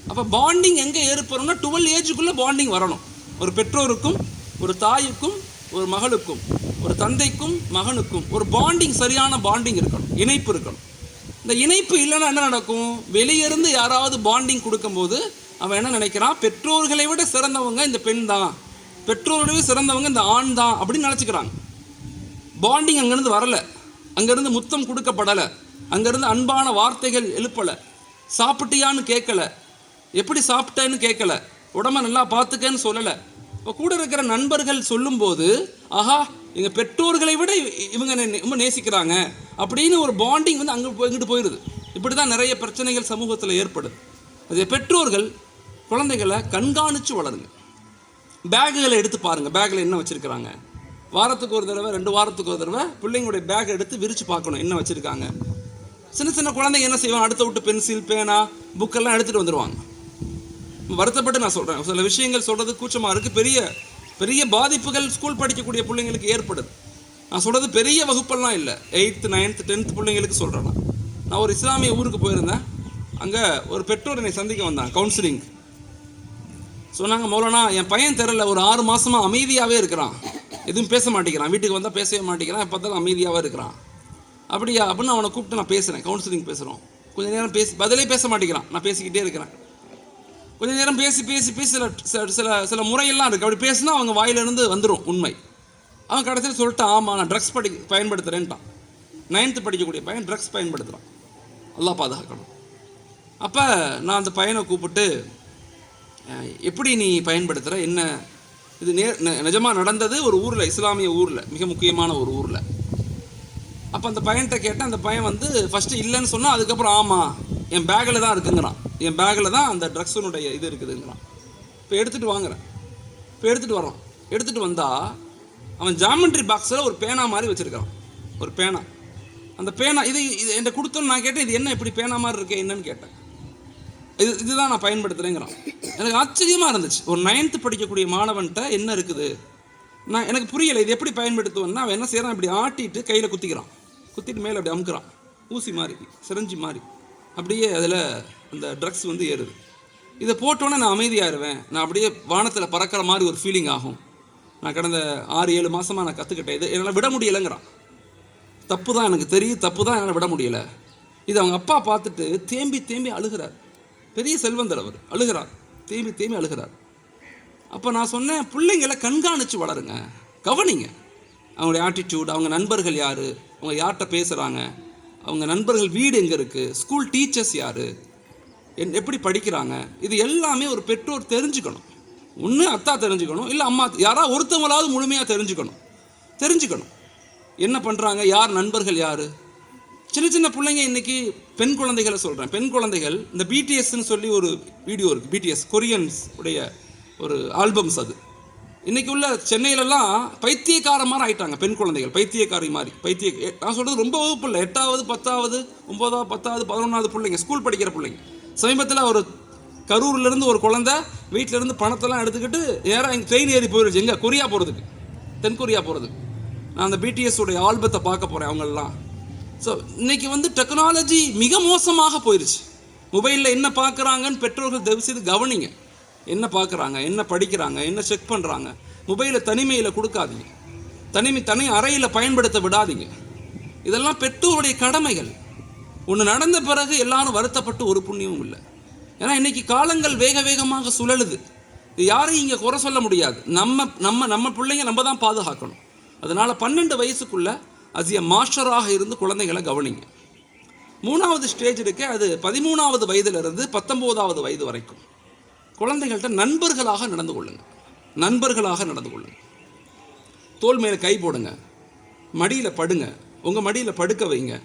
அப்போ பாண்டிங் எங்கே ஏற்படும்னா 12 ஏஜுக்குள்ளே பாண்டிங் வரணும். ஒரு பெற்றோருக்கும் ஒரு தாய்க்கும் ஒரு மகளுக்கும் ஒரு தந்தைக்கும் மகனுக்கும் ஒரு பாண்டிங், சரியான பாண்டிங் இருக்கணும், இணைப்பு இருக்கணும். இந்த இணைப்பு இல்லைன்னா என்ன நடக்கும்? வெளியிருந்து யாராவது பாண்டிங் கொடுக்கும்போது அவன் என்ன நினைக்கிறான், பெற்றோர்களை விட சிறந்தவங்க இந்த பெண் தான், பெற்றோர்களையும் சிறந்தவங்க இந்த ஆண் தான் அப்படின்னு நினச்சிக்கிறாங்க. பாண்டிங் அங்கேருந்து வரலை, அங்கேருந்து முத்தம் கொடுக்கப்படலை, அங்கேருந்து அன்பான வார்த்தைகள் எழுப்பலை, சாப்பிட்டியான்னு கேட்கலை, எப்படி சாப்பிட்டேன்னு கேட்கலை, உடம்பை நல்லா பார்த்துக்கன்னு சொல்லலை. இப்போ கூட இருக்கிற நண்பர்கள் சொல்லும்போது ஆஹா எங்கள் பெற்றோர்களை விட இவங்க ரொம்ப நேசிக்கிறாங்க அப்படின்னு ஒரு பாண்டிங் வந்து அங்கே இங்கிட்டு போயிடுது. இப்படி தான் நிறைய பிரச்சனைகள் சமூகத்தில் ஏற்படுது. அதே பெற்றோர்கள் குழந்தைகளை கண்காணித்து வளருங்க. பேக்குகளை எடுத்து பாருங்கள், பேக்கில் என்ன வச்சுருக்கிறாங்க. வாரத்துக்கு ஒரு தடவை 2 வாரத்துக்கு ஒரு தடவை பிள்ளைங்களுடைய பேக்கை எடுத்து விரித்து பார்க்கணும் என்ன வச்சுருக்காங்க. சின்ன சின்ன குழந்தைங்க என்ன செய்வாங்க, அடுத்த விட்டு பென்சில், பேனா, புக்கெல்லாம் எடுத்துகிட்டு வந்துடுவாங்க. வருத்தப்பட்டு நான் சொல்கிறேன், சில விஷயங்கள் சொல்கிறது கூச்சமாக இருக்குது. பெரிய பெரிய பாதிப்புகள் ஸ்கூல் படிக்கக்கூடிய பிள்ளைங்களுக்கு ஏற்படுது. நான் சொல்கிறது பெரிய வகுப்பெல்லாம் இல்லை, 8th 9th 10th பிள்ளைங்களுக்கு சொல்கிறேன். நான் ஒரு இஸ்லாமிய ஊருக்கு போயிருந்தேன். அங்கே ஒரு பெற்றோர் என்னை சந்திக்க வந்தாங்க, கவுன்சிலிங். சொன்னாங்க, மௌலானா என் பையன் தெரியல, ஒரு 6 மாதமாக அமைதியாகவே இருக்கிறான், எதுவும் பேச மாட்டேங்கிறான், வீட்டுக்கு வந்தால் பேசவே மாட்டேங்கிறான், எப்போ பார்த்தாலும் அமைதியாகவே இருக்கிறான். அப்படியா அப்படின்னு அவனை கூப்பிட்டு நான் பேசுகிறேன், கவுன்சிலிங் பேசுகிறோம். கொஞ்சம் நேரம் பதிலே பேச மாட்டேங்கிறான், நான் பேசிக்கிட்டே இருக்கிறேன். கொஞ்சம் நேரம் பேசி பேசி பேசி சில முறையெல்லாம் இருக்குது. அப்படி பேசினா அவங்க வாயிலிருந்து வந்துடும் உண்மை. அவன் கடைசியில் சொல்லிட்டான், ஆமாம் நான் ட்ரக்ஸ் பயன்படுத்துகிறேன்ட்டான். 9th படிக்கக்கூடிய பையன் ட்ரக்ஸ் பயன்படுத்துகிறான், அல்லாஹ் பாதுகாக்கணும். அப்போ நான் அந்த பையனை கூப்பிட்டு, எப்படி நீ பயன்படுத்துகிற, என்ன இது நிஜமாக நடந்தது ஒரு ஊரில், இஸ்லாமிய ஊரில், மிக முக்கியமான ஒரு ஊரில். அப்போ அந்த பையன்கிட்ட கேட்டேன். அந்த பையன் வந்து ஃபஸ்ட்டு இல்லைன்னு சொன்னால், அதுக்கப்புறம் ஆமாம் என் பேக்கில் தான் இருக்குங்கிறான், என் பேக்கில் தான் அந்த ட்ரக்ஸுனுடைய இது இருக்குதுங்கிறான். இப்போ எடுத்துகிட்டு வாங்குறேன். இப்போ எடுத்துகிட்டு வரோம். எடுத்துகிட்டு வந்தால் அவன் ஜாமெண்ட்ரி பாக்ஸில் ஒரு பேனா மாதிரி வச்சுருக்கான், ஒரு பேனா. அந்த பேனா இது என்கிட்ட கொடுத்தோன்னு நான் கேட்டேன், இது என்ன இப்படி பேனா மாதிரி இருக்கே என்னன்னு கேட்டேன். இதுதான் நான் பயன்படுத்துகிறேங்கிறான். எனக்கு ஆச்சரியமாக இருந்துச்சு. ஒரு 9th படிக்கக்கூடிய மாணவன்கிட்ட என்ன இருக்குது, எனக்கு புரியலை, இது எப்படி பயன்படுத்துவேன்னா அவன் என்ன செய்கிறான், இப்படி ஆட்டிட்டு கையில் குத்திக்கிறான், குத்திட்டு மேலே அப்படி அமுக்குறான், ஊசி மாதிரி, சிரஞ்சி மாதிரி, அப்படியே அதில் அந்த ட்ரக்ஸ் வந்து ஏறுது. இதை போட்டோன்னே நான் அமைதியாகிடுவேன், நான் அப்படியே வானத்தில் பறக்கிற மாதிரி ஒரு ஃபீலிங் ஆகும். நான் கடந்த 6-7 மாதமாக நான் கற்றுக்கிட்டேன், இது என்னால் விட முடியலைங்கிறான். தப்பு தான் எனக்கு தெரியும், தப்பு தான் என்னால் விட முடியலை. இது அவங்க அப்பா பார்த்துட்டு தேம்பி தேம்பி அழுகிறார். பெரிய செல்வந்தர் அவர், அழுகிறார், தேம்பி தேம்பி அழுகிறார். அப்போ நான் சொன்னேன், பிள்ளைங்களை கண்காணித்து வளருங்க, கவனிங்க அவங்களுடைய ஆட்டிடியூட், அவங்க நண்பர்கள் யார், அவங்க யார்கிட்ட பேசுகிறாங்க, அவங்க நண்பர்கள் வீடு எங்கே இருக்குது, ஸ்கூல் டீச்சர்ஸ் யார், எப்படி படிக்கிறாங்க, இது எல்லாமே ஒரு பெற்றோர் தெரிஞ்சுக்கணும். ஒன்று அத்தா தெரிஞ்சுக்கணும், இல்லை அம்மா, யாராவது ஒருத்தவங்களாவது முழுமையாக தெரிஞ்சுக்கணும் என்ன பண்ணுறாங்க, யார் நண்பர்கள் யார். சின்ன சின்ன பிள்ளைங்க இன்றைக்கி பெண் குழந்தைகளை சொல்கிறேன், பெண் குழந்தைகள் இந்த பிடிஎஸ்ன்னு சொல்லி ஒரு வீடியோ இருக்குது, பிடிஎஸ் கொரியன்ஸ் உடைய ஒரு ஆல்பம்ஸ். அது இன்றைக்கி உள்ள சென்னையிலலாம் பைத்தியக்கார மாதிரி ஆகிட்டாங்க பெண் குழந்தைகள், பைத்தியக்காரி மாதிரி. நான் சொல்கிறது ரொம்ப வகுப்பு இல்லை, 8வது 10வது 9வது 10வது 11வது பிள்ளைங்க, ஸ்கூல் படிக்கிற பிள்ளைங்க. சமீபத்தில் ஒரு கரூர்லேருந்து ஒரு குழந்தை வீட்டிலேருந்து பணத்தெல்லாம் எடுத்துக்கிட்டு நேராக எங்கள் ட்ரெயின் ஏறி போயிடுச்சு, எங்கே கொரியா போகிறதுக்கு, தென்கொரியா போகிறதுக்கு. நான் அந்த பிடிஎஸோடைய ஆல்பத்தை பார்க்க போகிறேன் அவங்களெலாம். ஸோ இன்றைக்கி வந்து டெக்னாலஜி மிக மோசமாக போயிடுச்சு. மொபைலில் என்ன பார்க்குறாங்கன்னு பெற்றோர்கள் தயவு செய்து கவனிங்க. என்ன பார்க்குறாங்க, என்ன படிக்கிறாங்க, என்ன செக் பண்ணுறாங்க. மொபைலை தனிமையில் கொடுக்காதீங்க, தனி அறையில் பயன்படுத்த விடாதீங்க. இதெல்லாம் பெற்றோருடைய கடமைகள். ஒன்று நடந்த பிறகு எல்லாரும் வருத்தப்பட்டு ஒரு புண்ணியமும் இல்லை. ஏன்னா இன்னைக்கு காலங்கள் வேக வேகமாக சுழலுது. இது யாரையும் இங்கே குறை சொல்ல முடியாது. நம்ம பிள்ளைங்க நம்ம தான் பாதுகாக்கணும். அதனால் 12 வயசுக்குள்ள அசிய மாஸ்டராக இருந்து குழந்தைகளை கவனிங்க. 3வது ஸ்டேஜ் இருக்கு, அது 13வது வயதிலிருந்து 19வது வயது வரைக்கும். குழந்தைகள்கிட்ட நண்பர்களாக நடந்து கொள்ளுங்க. நண்பர்களாக நடந்து கொள்ளுங்க. தோள் மேலே கை போடுங்க, மடியில் படுங்க, உங்கள் மடியில் படுக்க வைங்க,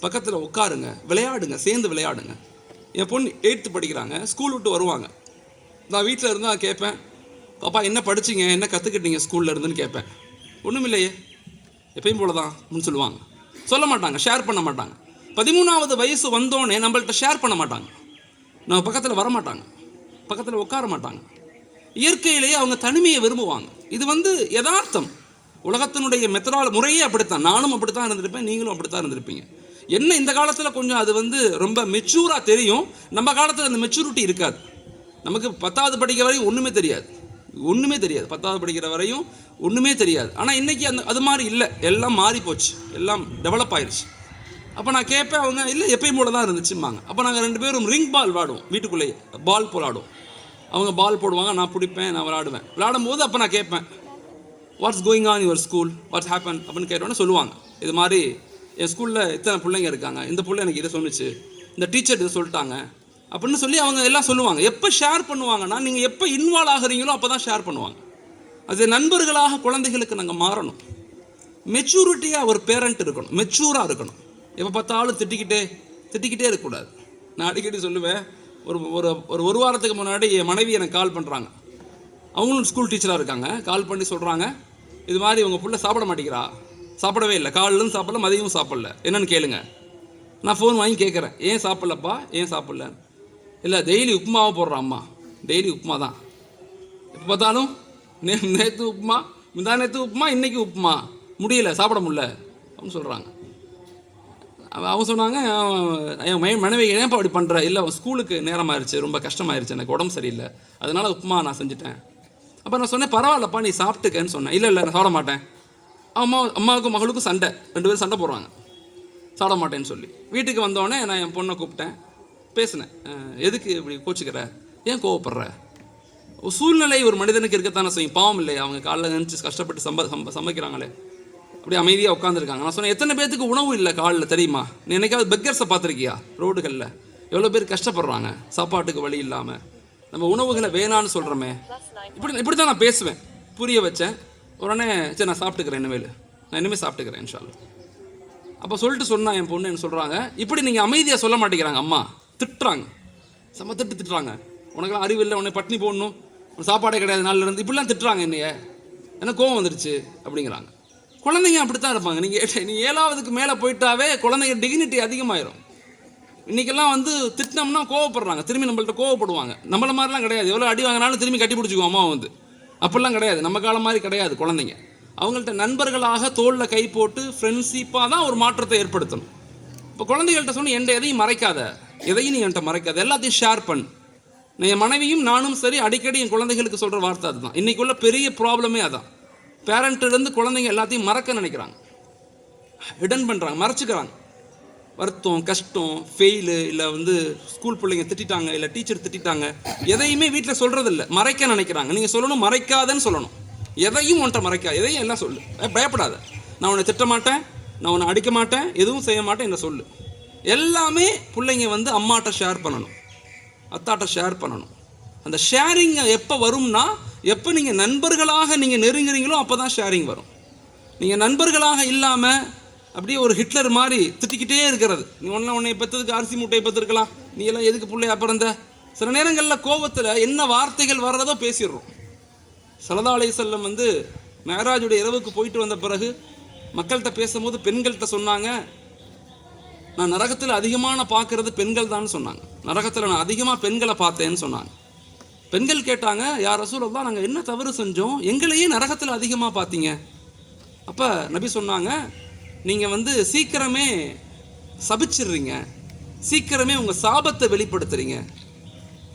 பக்கத்தில் உட்காருங்க, விளையாடுங்க, சேர்ந்து விளையாடுங்க. என் பொண்ணு 8th படிக்கிறாங்க. ஸ்கூல் விட்டு வருவாங்க. நான் வீட்டில் இருந்தால் கேட்பேன், பாப்பா என்ன படிச்சிங்க, என்ன கற்றுக்கிட்டீங்க ஸ்கூலில் இருந்துன்னு கேட்பேன். ஒன்றும் இல்லையே, எப்பயும் போல தான் சொல்லுவாங்க. சொல்ல மாட்டாங்க, ஷேர் பண்ண மாட்டாங்க. 13வது வயசு வந்தோடனே நம்மள்கிட்ட ஷேர் பண்ண மாட்டாங்க, நம்ம பக்கத்தில் வர மாட்டாங்க, பக்கத்தில் உட்கார மாட்டாங்க. இயற்கையிலேயே அவங்க தனிமையை விரும்புவாங்க. இது யதார்த்தம். உலகத்தினுடைய முறையே அப்படித்தான். நானும் அப்படித்தான் இருந்திருப்பேன், நீங்களும் அப்படித்தான் இருந்திருப்பீங்க. என்ன இந்த காலத்தில் கொஞ்சம் அது ரொம்ப மெச்சூராக தெரியும். நம்ம காலத்தில் அந்த மெச்சூரிட்டி இருக்காது. நமக்கு 10வது படிக்கிற வரையும் ஒன்றுமே தெரியாது. 10வது படிக்கிற வரையும் ஒன்றுமே தெரியாது. ஆனால் இன்றைக்கி அது மாதிரி இல்லை, எல்லாம் மாறி போச்சு, எல்லாம் டெவலப் ஆயிடுச்சு. அப்போ நான் கேட்பேன், அவங்க இல்லை எப்பயும் போல தான் இருந்துச்சும்பாங்க. அப்போ நாங்கள் 2 பேரும் ரிங் பால் விளாடுவோம், வீட்டுக்குள்ளேயே பால் போலாடுவோம். அவங்க பால் போடுவாங்க, நான் பிடிப்பேன், நான் விளாடுவேன். விளாடும்போது அப்போ நான் கேட்பேன், what's going on your school, watts happen அப்படின்னு கேட்டோன்னே சொல்லுவாங்க, இது மாதிரி என் ஸ்கூலில் இத்தனை பிள்ளைங்க இருக்காங்க, இந்த பிள்ளை எனக்கு இதை சொன்னிச்சு, இந்த டீச்சர் இதை சொல்லிட்டாங்க அப்படின்னு சொல்லி அவங்க எல்லாம் சொல்லுவாங்க. எப்போ ஷேர் பண்ணுவாங்கன்னா, நீங்கள் எப்போ இன்வால்வ் ஆகுறீங்களோ அப்போ தான் ஷேர் பண்ணுவாங்க. அது நண்பர்களாக குழந்தைகளுக்கு நாங்கள் மாறணும். மெச்சூரிட்டியாக ஒரு பேரண்ட் இருக்கணும், மெச்சூராக இருக்கணும். எப்போ பார்த்தாலும் திட்டிக்கிட்டே இருக்கக்கூடாது. நான் அடிக்கடி சொல்லுவேன், ஒரு வாரத்துக்கு முன்னாடி என் மனைவி எனக்கு கால் பண்ணுறாங்க. அவங்களும் ஸ்கூல் டீச்சராக இருக்காங்க. கால் பண்ணி சொல்கிறாங்க, இது மாதிரி உங்கள் பிள்ளை சாப்பிட மாட்டேங்கிறா, சாப்பிடவே இல்லை, காலையிலும் சாப்பிடல, மதியமும் சாப்பிடல, என்னென்னு கேளுங்க. நான் ஃபோன் வாங்கி கேட்குறேன், ஏன் சாப்பிட்லப்பா, ஏன் சாப்பிடல? இல்லை டெய்லி உப்புமாவை போடுறான் அம்மா, டெய்லி உப்புமா தான், எப்போ பார்த்தாலும் நேற்று உப்புமா, நேற்று உப்புமா, இன்றைக்கி உப்புமா, முடியல, சாப்பிட முடியல அப்படின்னு சொல்கிறாங்க. அவங்க சொன்னாங்க, என் மனைவி ஏன்ப்பா அப்படி பண்ணுற? இல்லை ஸ்கூலுக்கு நேரமாகிடுச்சு, ரொம்ப கஷ்டமாயிருச்சு, எனக்கு உடம்பு சரியில்லை, அதனால் உப்புமா நான் செஞ்சுட்டேன். அப்போ நான் சொன்னேன், பரவாயில்லப்பா நீ சாப்பிட்டுக்கன்னு சொன்னேன். இல்லை நான் சாப்பிட மாட்டேன். அம்மாவுக்கும் மகளுக்கும் சண்டை, 2 பேரும் சண்டை போடுறாங்க, சாப்பிட மாட்டேன்னு சொல்லி. வீட்டுக்கு வந்தோடனே நான் என் பொண்ணை கூப்பிட்டேன், பேசினேன். எதுக்கு இப்படி கோச்சிக்கிற, ஏன் கோவப்படுற? சூழ்நிலை ஒரு மனிதனுக்கு இருக்கத்தானே செய்யும், பாவம் இல்லையா? அவங்க காலைல நினச்சி கஷ்டப்பட்டு சமைக்கிறாங்களே, அப்படியே அமைதியாக உட்காந்துருக்காங்க. நான் சொன்னேன், எத்தனை பேருக்கு உணவு இல்லை காலில் தெரியுமா? நீ என்னைக்காவது பெக்கர்ஸை பார்த்துருக்கியா? ரோடுகளில் எவ்வளோ பேர் கஷ்டப்படுறாங்க, சாப்பாட்டுக்கு வழி இல்லாமல். நம்ம உணவுகளை வேணான்னு சொல்கிறோமே. இப்படி தான் நான் பேசுவேன், புரிய வச்சேன். உடனே சரி நான் சாப்பிட்டுக்கிறேன், நான் இனிமேல் சாப்பிட்டுக்கிறேன் இன்ஷா அல்லாஹ். அப்போ சொல்லிட்டு சொன்னால் என் பொண்ணு என்ன சொல்கிறாங்க, இப்படி நீங்கள் அமைதியாக சொல்ல மாட்டேங்கிறாங்க, அம்மா திட்டுறாங்க, திட்டுறாங்க, உனக்கெல்லாம் அறிவு இல்லை, உன்னை பட்னி போடணும், உனக்கு சாப்பாடே கிடையாது நாளில் இருந்து, இப்படிலாம் திட்டுறாங்க என்னைய, எனக்கு கோவம் வந்துருச்சு அப்படிங்கிறாங்க. குழந்தைங்க அப்படித்தான் இருப்பாங்க. நீ 7வதுக்கு மேலே போயிட்டாவே குழந்தைங்க டிக்னிட்டி அதிகமாயிரும். இன்றைக்கெல்லாம் திட்டினோம்னா கோவப்படுறாங்க, திரும்பி நம்மள்ட்ட கோவப்படுவாங்க. நம்மள மாதிரிலாம் கிடையாது, எவ்வளோ அடி வாங்கினாலும் திரும்பி கட்டி பிடிச்சிக்குவோம் அம்மா அப்படிலாம் கிடையாது. நம்ம காலம் மாதிரி கிடையாது. குழந்தைங்க அவங்கள்ட்ட நண்பர்களாக தோளில் கை போட்டு ஃப்ரெண்ட்ஷிப்பாக தான் ஒரு மாற்றத்தை ஏற்படுத்தணும். இப்போ குழந்தைகள்கிட்ட சொன்ன எதையும் மறைக்காத, எதையும் நீ என்கிட்ட மறைக்காத, எல்லாத்தையும் ஷேர் பண்ணு. என் மனைவியும் நானும் சரி அடிக்கடி என் குழந்தைகளுக்கு சொல்கிற வார்த்தை அதுதான். இன்றைக்கி உள்ள பெரிய ப்ராப்ளமே அதான். பேரண்ட்டிலேருந்து குழந்தைங்க எல்லாத்தையும் மறக்க நினைக்கிறாங்க, ஹிடன் பண்ணுறாங்க, மறைச்சிக்கிறாங்க. வருத்தம், கஷ்டம், ஃபெயிலு, இல்லை ஸ்கூல் பிள்ளைங்க திட்டாங்க, இல்லை டீச்சர் திட்டாங்க, எதையுமே வீட்டில் சொல்கிறதில்ல, மறைக்க நினைக்கிறாங்க. நீங்கள் சொல்லணும், மறைக்காதன்னு சொல்லணும். எதையும் உன்ட்ட மறைக்காது, எதையும் எல்லாம் சொல்லு, பயப்படாத, நான் உன்னை திட்ட மாட்டேன், நான் உன்னை அடிக்க மாட்டேன், எதுவும் செய்ய மாட்டேன் என்ன சொல்லு. எல்லாமே பிள்ளைங்க அம்மாட்ட ஷேர் பண்ணணும், அத்தாட்ட ஷேர் பண்ணணும். அந்த ஷேரிங் எப்போ வரும்னா, எப்போ நீங்கள் நண்பர்களாக நீங்கள் நெருங்குறீங்களோ அப்போ தான் ஷேரிங் வரும். நீங்கள் நண்பர்களாக இல்லாமல் அப்படியே ஒரு ஹிட்லர் மாதிரி திட்டிக்கிட்டே இருக்கிறது, நீ உன்னை பெற்றதுக்கு அரிசி மூட்டையை பெற்றிருக்கலாம், நீ எல்லாம் எதுக்கு பிள்ளையா பிறந்த, சில நேரங்களில் கோபத்தில் என்ன வார்த்தைகள் வர்றதோ பேசிடுறோம். ஸல்லல்லாஹு அலைஹி வஸல்லம் மேராஜுடைய இரவுக்கு போயிட்டு வந்த பிறகு மக்கள்கிட்ட பேசும்போது பெண்கள்கிட்ட சொன்னாங்க, நான் நரகத்தில் அதிகமான பார்க்கறது பெண்கள் தான் சொன்னாங்க. நரகத்தில் நான் அதிகமாக பெண்களை பார்த்தேன்னு சொன்னாங்க. பெண்கள் கேட்டாங்க, யார் ரசூலல்லாஹ், நாங்கள் என்ன தவறு செஞ்சோம், எங்களையே நரகத்தில் அதிகமாக பார்த்தீங்க? அப்போ நபி சொன்னாங்க, நீங்கள் சீக்கிரமே சபிச்சிடுறீங்க, சீக்கிரமே உங்கள் சாபத்தை வெளிப்படுத்துறீங்க.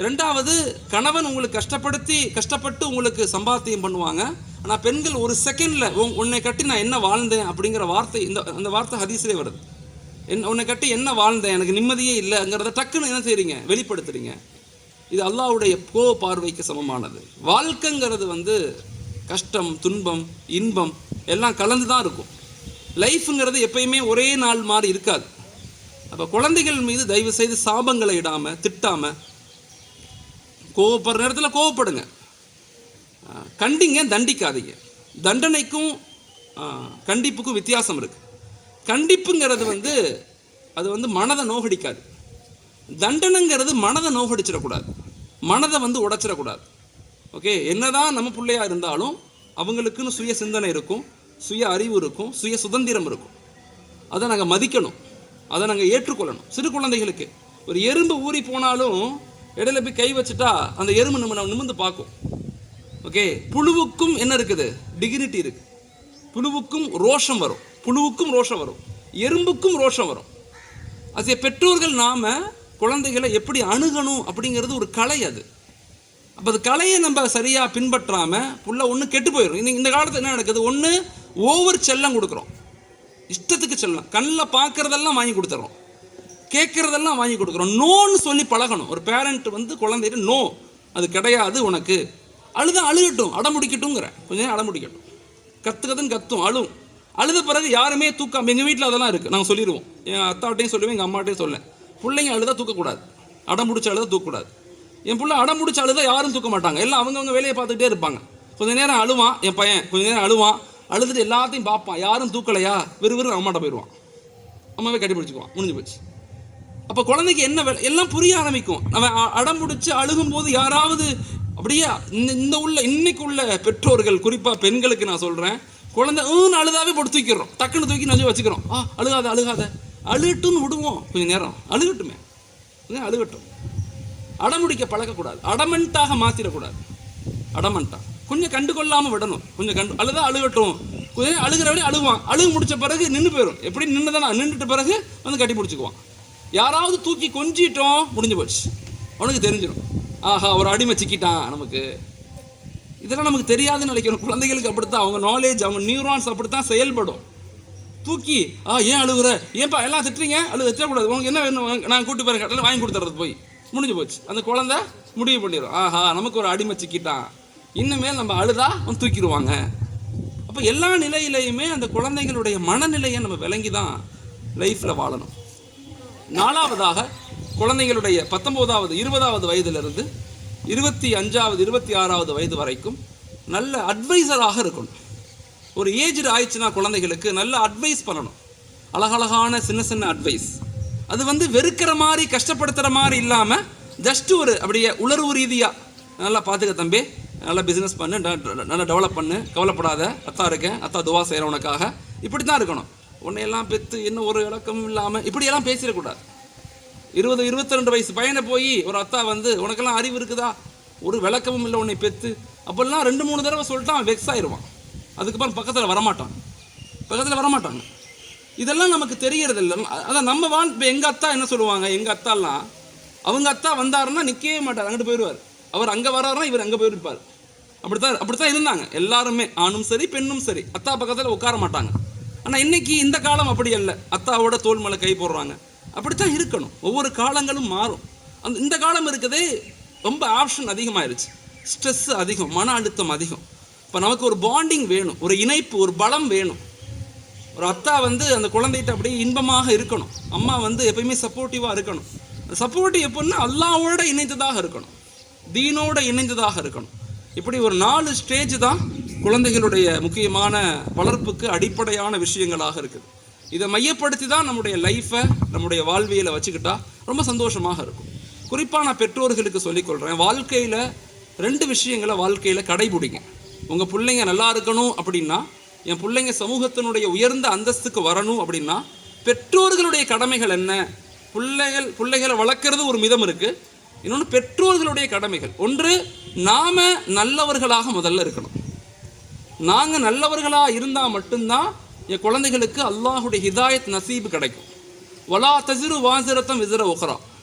2வது, கணவன் உங்களுக்கு கஷ்டப்பட்டு உங்களுக்கு சம்பாத்தியம் பண்ணுவாங்க, ஆனால் பெண்கள் ஒரு செகண்டில் உன்னை கட்டி நான் என்ன வாழ்ந்தேன் அப்படிங்கிற வார்த்தை, அந்த வார்த்தை ஹதீஸ்லேயே வருது. உன்னை கட்டி என்ன வாழ்ந்தேன், எனக்கு நிம்மதியே இல்லைங்கிறத டக்குன்னு என்ன செய்கிறீங்க, வெளிப்படுத்துறீங்க. இது அல்லாஹ்வுடைய கோப பார்வைக்கு சமமானது. வாழ்க்கைங்கிறது வந்து கஷ்டம், துன்பம், இன்பம் எல்லாம் கலந்து தான் இருக்கும். லைஃப்ங்கிறது எப்பயுமே ஒரே நாள் மாதிரி இருக்காது. அப்போ குழந்தைகள் மீது தயவு செய்து சாபங்களை இடாமல், திட்டாமல், கோவப்படுற நேரத்தில் கோவப்படுங்க, கண்டிங்க, தண்டிக்காதீங்க. தண்டனைக்கும் கண்டிப்புக்கும் வித்தியாசம் இருக்குது. கண்டிப்புங்கிறது வந்து அது வந்து மனதை நோகடிக்காது. தண்டனைங்கிறது மனதை நோகடிச்சிடக்கூடாது, மனதை வந்து உடைச்சிடக்கூடாது. ஓகே, என்னதான் நம்ம பிள்ளையாக இருந்தாலும் அவங்களுக்குன்னு சுய சிந்தனை இருக்கும், சுய அறிவு இருக்கும், சுய சுதந்திரம் இருக்கும். அதை நாங்கள் மதிக்கணும், அதை நாங்கள் ஏற்றுக்கொள்ளணும். சிறு குழந்தைகளுக்கு ஒரு எறும்பு ஊறி போனாலும் இடையில போய் கை வச்சுட்டா அந்த எறும்பு நம்ம நிமிர்ந்து பார்க்கும். ஓகே, புழுவுக்கும் என்ன இருக்குது? டிகினிட்டி இருக்குது. புழுவுக்கும் ரோஷம் வரும், புழுவுக்கும் ரோஷம் வரும், எறும்புக்கும் ரோஷம் வரும். அது பெற்றோர்கள் நாம் குழந்தைகளை எப்படி அணுகணும் அப்படிங்கிறது ஒரு கலை. அது அப்போ அது கலையை நம்ம சரியாக பின்பற்றாமல் புள்ள ஒன்று கெட்டு போயிடும். இந்த காலத்தில் என்ன நடக்குது? ஒன்று ஓவர் செல்லம் கொடுக்குறோம், இஷ்டத்துக்கு செல்லம், கண்ணில் பார்க்குறதெல்லாம் வாங்கி கொடுத்துட்றோம், கேட்குறதெல்லாம் வாங்கி கொடுக்குறோம். நோன்னு சொல்லி பழகணும். ஒரு பேரண்ட் வந்து குழந்தைகிட்ட நோ, அது கிடையாது உனக்கு, அழுதான் அழுகட்டும், அடமுடிக்கட்டுங்கிற, கொஞ்சம் நேரம் அடமுடிக்கட்டும், கற்றுக்கதுன்னு கத்தும், அழுத பிறகு யாருமே தூக்கம். எங்கள் வீட்டில் அதெல்லாம் இருக்குது, நாங்கள் சொல்லிடுவோம். என் அத்தாட்டையும் சொல்லுவேன், எங்கள் அம்மாட்டையும் சொல்லேன், பிள்ளைங்க அழுதா தூக்கக்கூடாது, அடமுடிச்ச அழுத தூக்கக்கூடாது. என் பிள்ளை அடமுடிச்ச அழுதா யாரும் தூக்க மாட்டாங்க, எல்லாம் அவங்கவுங்க வேலையை பார்த்துக்கிட்டே இருப்பாங்க. கொஞ்சம் நேரம் அழுவான் என் பையன், கொஞ்சம் நேரம் அழுவான், அழுதுட்டு எல்லாத்தையும் பார்ப்பான், யாரும் தூக்கலையா விறுவிறு அம்மாட்ட போயிடுவான், அம்மாவே கட்டி பிடிச்சிக்குவான், முடிஞ்சு போச்சு. அப்போ குழந்தைக்கு என்ன வேலை எல்லாம் புரிய ஆரம்பிக்கும். நம்ம அடம் முடிச்சு அழுகும்போது யாராவது அப்படியே இந்த இன்னைக்கு உள்ள பெற்றோர்கள், குறிப்பாக பெண்களுக்கு நான் சொல்கிறேன், குழந்தை அழுதாவே போட்டு தூக்கிடுறோம், டக்குன்னு தூக்கி நஞ்சு வச்சுக்கிறோம். அழுகாத அழுகாத, அழுகட்டும்னு விடுவோம், கொஞ்சம் நேரம் அழுகட்டுமே, அழுகட்டும். அடமுடிக்க பழக்கக்கூடாது, அடமெண்ட்டாக மாற்றிடக்கூடாது. அடமெண்ட்டாக கொஞ்சம் கண்டு கொள்ளாமல் விடணும். கொஞ்சம் அழுதா அழுகட்டும், கொஞ்சம் அழுகிற வழி அழுவான், அழுகு முடிச்ச பிறகு நின்று போயிடும். எப்படி நின்றுதானா, நின்றுட்ட பிறகு வந்து கட்டி பிடிச்சிக்குவான். யாராவது தூக்கி கொஞ்சிட்டோம், முடிஞ்சு போச்சு, அவனுக்கு தெரிஞ்சிடும், ஆஹா ஒரு அடிமை சிக்கிட்டான் நமக்கு. இதெல்லாம் நமக்கு தெரியாதுன்னு நினைக்கணும். குழந்தைகளுக்கு அப்படித்தான், அவங்க நாலேஜ், அவங்க நியூரான்ஸ் அப்படித்தான் செயல்படும். தூக்கி ஏன் அழுகுற, ஏன்பா எல்லாம் திட்டுறீங்க, திட்டக்கூடாது, உங்களுக்கு என்ன வேணும், நான் கூட்டி போகிற கடையில் வாங்கி கொடுத்துறது, போய் முடிஞ்சு போச்சு. அந்த குழந்தை முடிவு பண்ணிடும், ஆஹா நமக்கு ஒரு அடிமை சிக்கிட்டான், இன்னுமேல் நம்ம அழுதா அவன் தூக்கிடுவாங்க. அப்போ எல்லா நிலையிலையுமே அந்த குழந்தைகளுடைய மனநிலையை நம்ம விளங்கி தான் லைஃப்பில் வாழணும். நாலாவதாக, குழந்தைகளுடைய 19வது 20வது வயதிலிருந்து 25வது 26வது வயது வரைக்கும் நல்ல அட்வைசராக இருக்கணும். ஒரு ஏஜ் ஆயிடுச்சுன்னா குழந்தைகளுக்கு நல்ல அட்வைஸ் பண்ணணும், அழகழகான சின்ன சின்ன அட்வைஸ். அது வந்து வெறுக்கிற மாதிரி, கஷ்டப்படுத்துகிற மாதிரி இல்லாமல், ஜஸ்ட்டு ஒரு அப்படியே உணர்வு ரீதியாக, நல்லா பார்த்துக்க தம்பி, நல்லா பிஸ்னஸ் பண்ணு, நல்லா டெவலப் பண்ணு, கவலைப்படாத, அத்தா இருக்கேன், அத்தா துவா செய்கிறேன் உனக்காக, இப்படி தான் இருக்கணும். உன்னையெல்லாம் பெற்று இன்னும் ஒரு இலக்கமும் இல்லாமல் இப்படியெல்லாம் பேசிடக்கூடாது. 20-22 வயசு பையனை போய் ஒரு அத்தா வந்து உனக்கெல்லாம் அறிவு இருக்குதா, ஒரு விளக்கமும் இல்லை உன்னை பெற்று, அப்போல்லாம் 2-3 தடவை சொல்லிட்டான், வெக்ஸ் ஆயிடுவான். அதுக்கப்புறம் பக்கத்தில் வரமாட்டாங்க. இதெல்லாம் நமக்கு தெரியறது இல்லை. அதான் நம்ம இப்போ எங்கள் அத்தா என்ன சொல்லுவாங்க, எங்கள் அத்தாலாம் அவங்க அத்தா வந்தாருன்னா நிற்கவே மாட்டார், அங்கிட்டு போயிடுவார். அவர் அங்கே வராருன்னா இவர் அங்கே போயிருப்பார். அப்படித்தான் இருந்தாங்க எல்லாருமே, ஆணும் சரி பெண்ணும் சரி, அத்தா பக்கத்தில் உட்கார மாட்டாங்க. ஆனால் இன்னைக்கு இந்த காலம் அப்படி இல்லை, அத்தாவோட தோல் மேலே கை போடுறாங்க. அப்படித்தான் இருக்கணும். ஒவ்வொரு காலங்களும் மாறும். இந்த காலம் இருக்குதே ரொம்ப ஆப்ஷன் அதிகமாகிருச்சு, ஸ்ட்ரெஸ் அதிகம், மன அழுத்தம் அதிகம். இப்போ நமக்கு ஒரு பாண்டிங் வேணும், ஒரு இணைப்பு, ஒரு பலம் வேணும். ஒரு அத்தா வந்து அந்த குழந்தைகிட்ட அப்படியே இன்பமாக இருக்கணும், அம்மா வந்து எப்பயுமே சப்போர்ட்டிவாக இருக்கணும். சப்போர்ட்டிவ் எப்படின்னா அல்லாஹ்வோட இணைந்ததாக இருக்கணும், தீனோட இணைந்ததாக இருக்கணும். இப்படி ஒரு 4 ஸ்டேஜ் தான் குழந்தைகளுடைய முக்கியமான வளர்ப்புக்கு அடிப்படையான விஷயங்களாக இருக்குது. இதை மையப்படுத்தி தான் நம்முடைய லைஃப்பை, நம்முடைய வாழ்வியலை வச்சுக்கிட்டா ரொம்ப சந்தோஷமாக இருக்கும். குறிப்பாக நான் பெற்றோர்களுக்கு சொல்லிக்கொள்கிறேன், வாழ்க்கையில் 2 விஷயங்களை வாழ்க்கையில் கடைபிடிங்க. உங்கள் பிள்ளைங்க நல்லா இருக்கணும் அப்படின்னா, என் பிள்ளைங்க சமூகத்தினுடைய உயர்ந்த அந்தஸ்துக்கு வரணும் அப்படின்னா, பெற்றோர்களுடைய கடமைகள் என்ன? பிள்ளைகளை வளர்க்குறது ஒரு மிதம் இருக்குது, இன்னொன்று பெற்றோர்களுடைய கடமைகள். ஒன்று, நாம் நல்லவர்களாக முதல்ல இருக்கணும். நாங்கள் நல்லவர்களாக இருந்தால் மட்டும்தான் என் குழந்தைகளுக்கு அல்லாஹுடைய ஹிதாயத் நசீபு கிடைக்கும். வலா தசிறு வாசிரத்தம் விசிற உக்ரா,